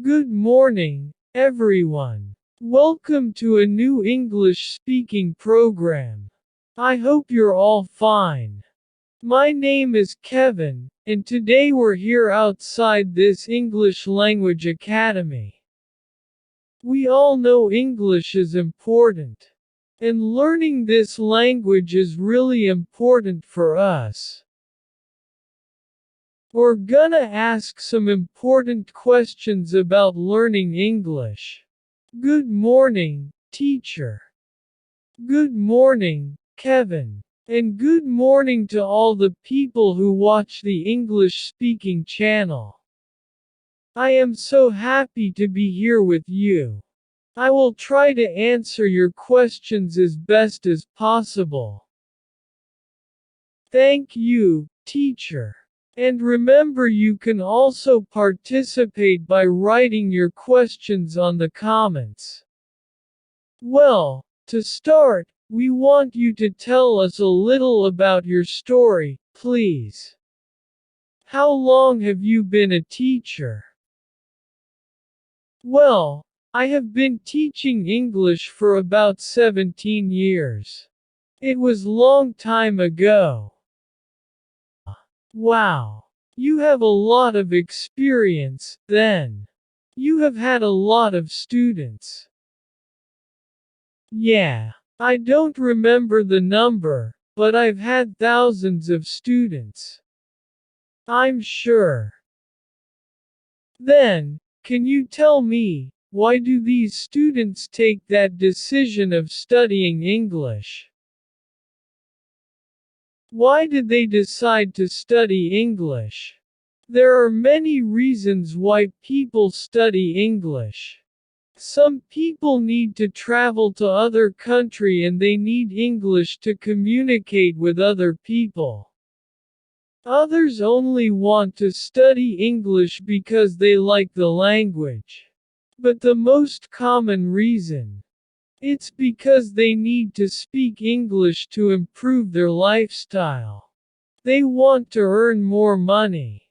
Good morning, everyone. Welcome to a new English speaking program. I hope you're all fine. My name is Kevin, and today we're here outside this English Language Academy. We all know English is important, and learning this language is really important for us. We're gonna ask some important questions about learning English. Good morning, teacher. Good morning, Kevin. And good morning to all the people who watch the English speaking channel. I am so happy to be here with you. I will try to answer your questions as best as possible. Thank you, teacher. And remember, you can also participate by writing your questions on the comments. Well, to start, we want you to tell us a little about your story, please. How long have you been a teacher? Well, I have been teaching English for about 17 years. It was long time ago. Wow. You have a lot of experience, then. You have had a lot of students. Yeah. I don't remember the number, but I've had thousands of students. I'm sure. Then, can you tell me, why do these students take that decision of studying English? Why did they decide to study English? There are many reasons why people study English. Some people need to travel to other country and they need English to communicate with other people. Others only want to study English because they like the language. But the most common reason, it's because they need to speak English to improve their lifestyle. They want to earn more money.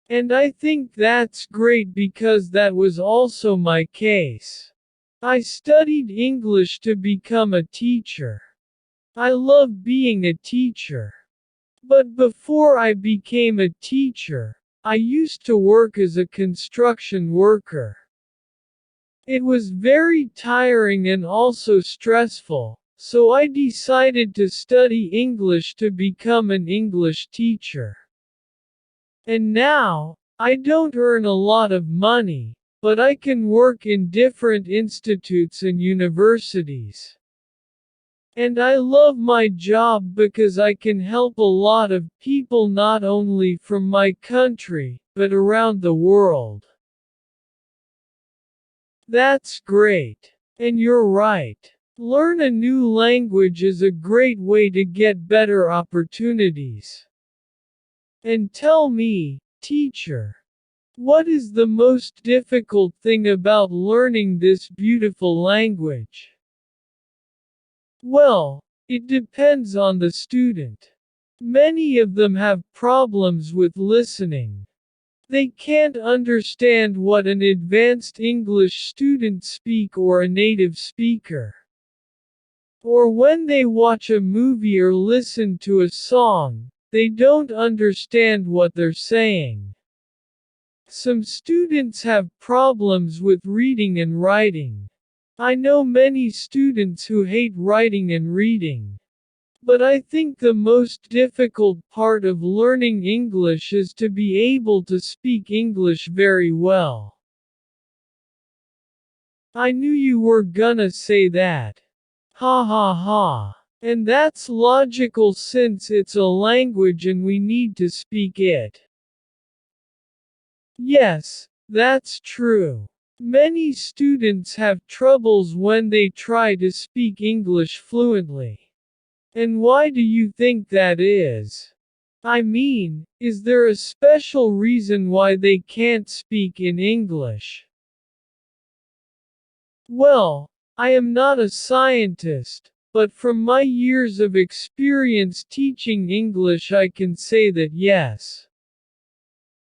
And I think that's great because that was also my case. I studied English to become a teacher. I love being a teacher. But before I became a teacher, I used to work as a construction worker. It was very tiring and also stressful, so I decided to study English to become an English teacher. And now, I don't earn a lot of money, but I can work in different institutes and universities. And I love my job because I can help a lot of people not only from my country, but around the world. That's great. And you're right. Learn a new language is a great way to get better opportunities. And tell me, teacher, what is the most difficult thing about learning this beautiful language? Well, it depends on the student. Many of them have problems with listening. They can't understand what an advanced English student speak or a native speaker. Or when they watch a movie or listen to a song, they don't understand what they're saying. Some students have problems with reading and writing. I know many students who hate writing and reading. But I think the most difficult part of learning English is to be able to speak English very well. I knew you were gonna say that. Ha ha ha. And that's logical since it's a language and we need to speak it. Yes, that's true. Many students have troubles when they try to speak English fluently. And why do you think that is? I mean, is there a special reason why they can't speak in English? Well, I am not a scientist, but from my years of experience teaching English I can say that yes.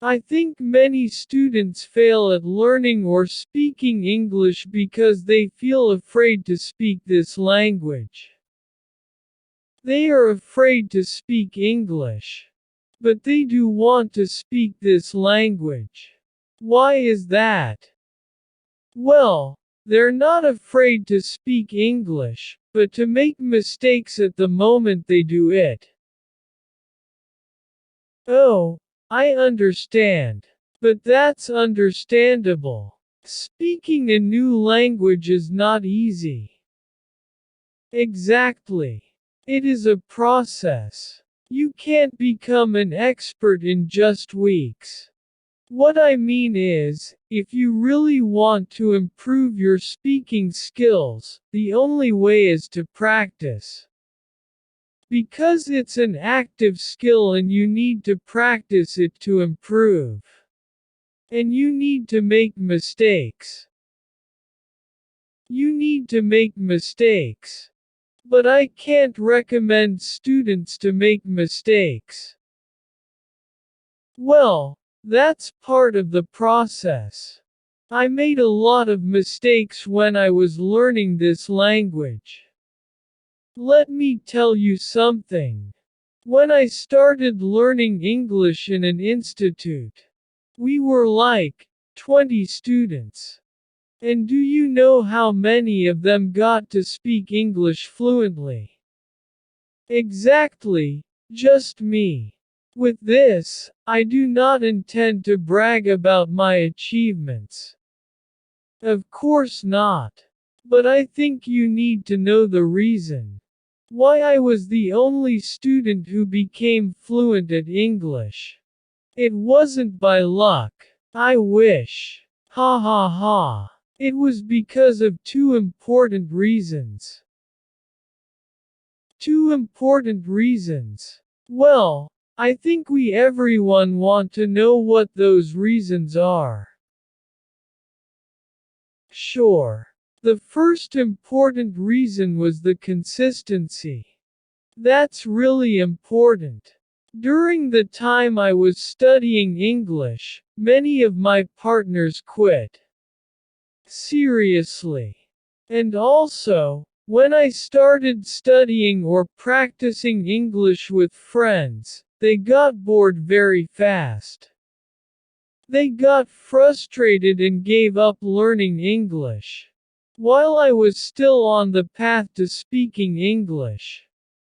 I think many students fail at learning or speaking English because they feel afraid to speak this language. They are afraid to speak English. But they do want to speak this language. Why is that? Well, they're not afraid to speak English, but to make mistakes at the moment they do it. Oh, I understand. But that's understandable. Speaking a new language is not easy. Exactly. It is a process. You can't become an expert in just weeks. What I mean is, if you really want to improve your speaking skills, the only way is to practice. Because it's an active skill and you need to practice it to improve. And you need to make mistakes. You need to make mistakes. But I can't recommend students to make mistakes. Well, that's part of the process. I made a lot of mistakes when I was learning this language. Let me tell you something. When I started learning English in an institute, we were like 20 students. And do you know how many of them got to speak English fluently? Exactly, just me. With this, I do not intend to brag about my achievements. Of course not. But I think you need to know the reason. Why I was the only student who became fluent at English. It wasn't by luck. I wish. Ha ha ha. It was because of two important reasons. Two important reasons. Well, I think we everyone want to know what those reasons are. Sure. The first important reason was the consistency. That's really important. During the time I was studying English, many of my partners quit. Seriously. And also, when I started studying or practicing English with friends, they got bored very fast. They got frustrated and gave up learning English. While I was still on the path to speaking English.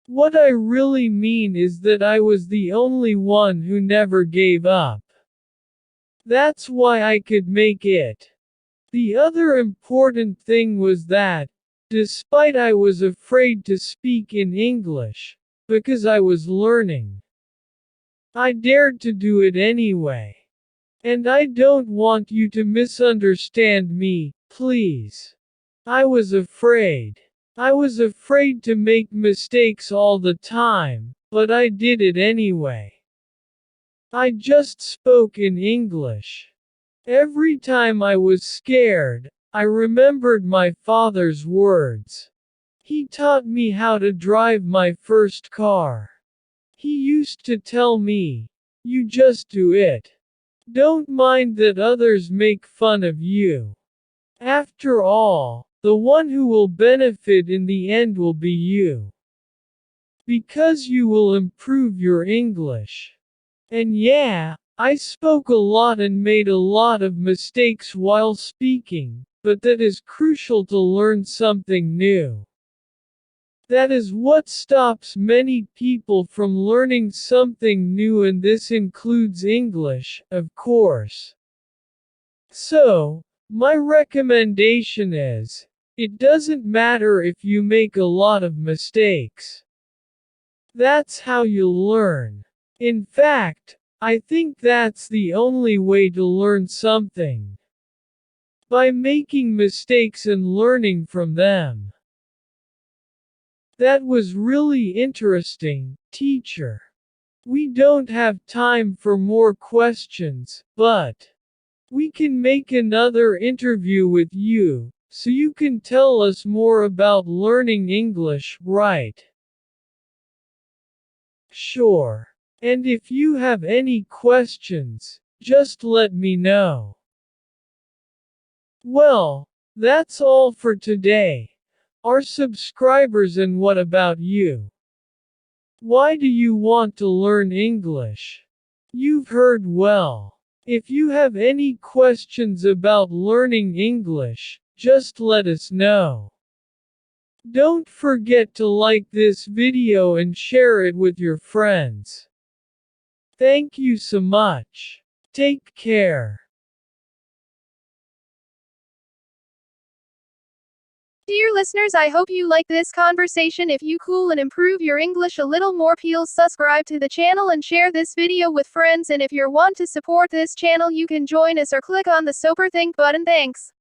What I really mean is that I was the only one who never gave up. That's why I could make it. The other important thing was that, despite I was afraid to speak in English, because I was learning, I dared to do it anyway. And I don't want you to misunderstand me, please. I was afraid. I was afraid to make mistakes all the time, but I did it anyway. I just spoke in English. Every time I was scared, I remembered my father's words. He taught me how to drive my first car. He used to tell me, you just do it. Don't mind that others make fun of you. After all, the one who will benefit in the end will be you. Because you will improve your English. And yeah, I spoke a lot and made a lot of mistakes while speaking, but that is crucial to learn something new. That is what stops many people from learning something new, and this includes English, of course. So, my recommendation is, it doesn't matter if you make a lot of mistakes. That's how you'll learn. In fact, I think that's the only way to learn something. By making mistakes and learning from them. That was really interesting, teacher. We don't have time for more questions, but we can make another interview with you, so you can tell us more about learning English, right? Sure. And if you have any questions, Just let me know. Well, that's all for today. Our subscribers, and what about you? Why do you want to learn English? You've heard well. If you have any questions about learning English, just let us know. Don't forget to like this video and share it with your friends. Thank you so much. Take care. Dear listeners, I hope you like this conversation. If you cool and improve your English a little more, please subscribe to the channel and share this video with friends. And if you want to support this channel, you can join us or click on the super thank button. Thanks.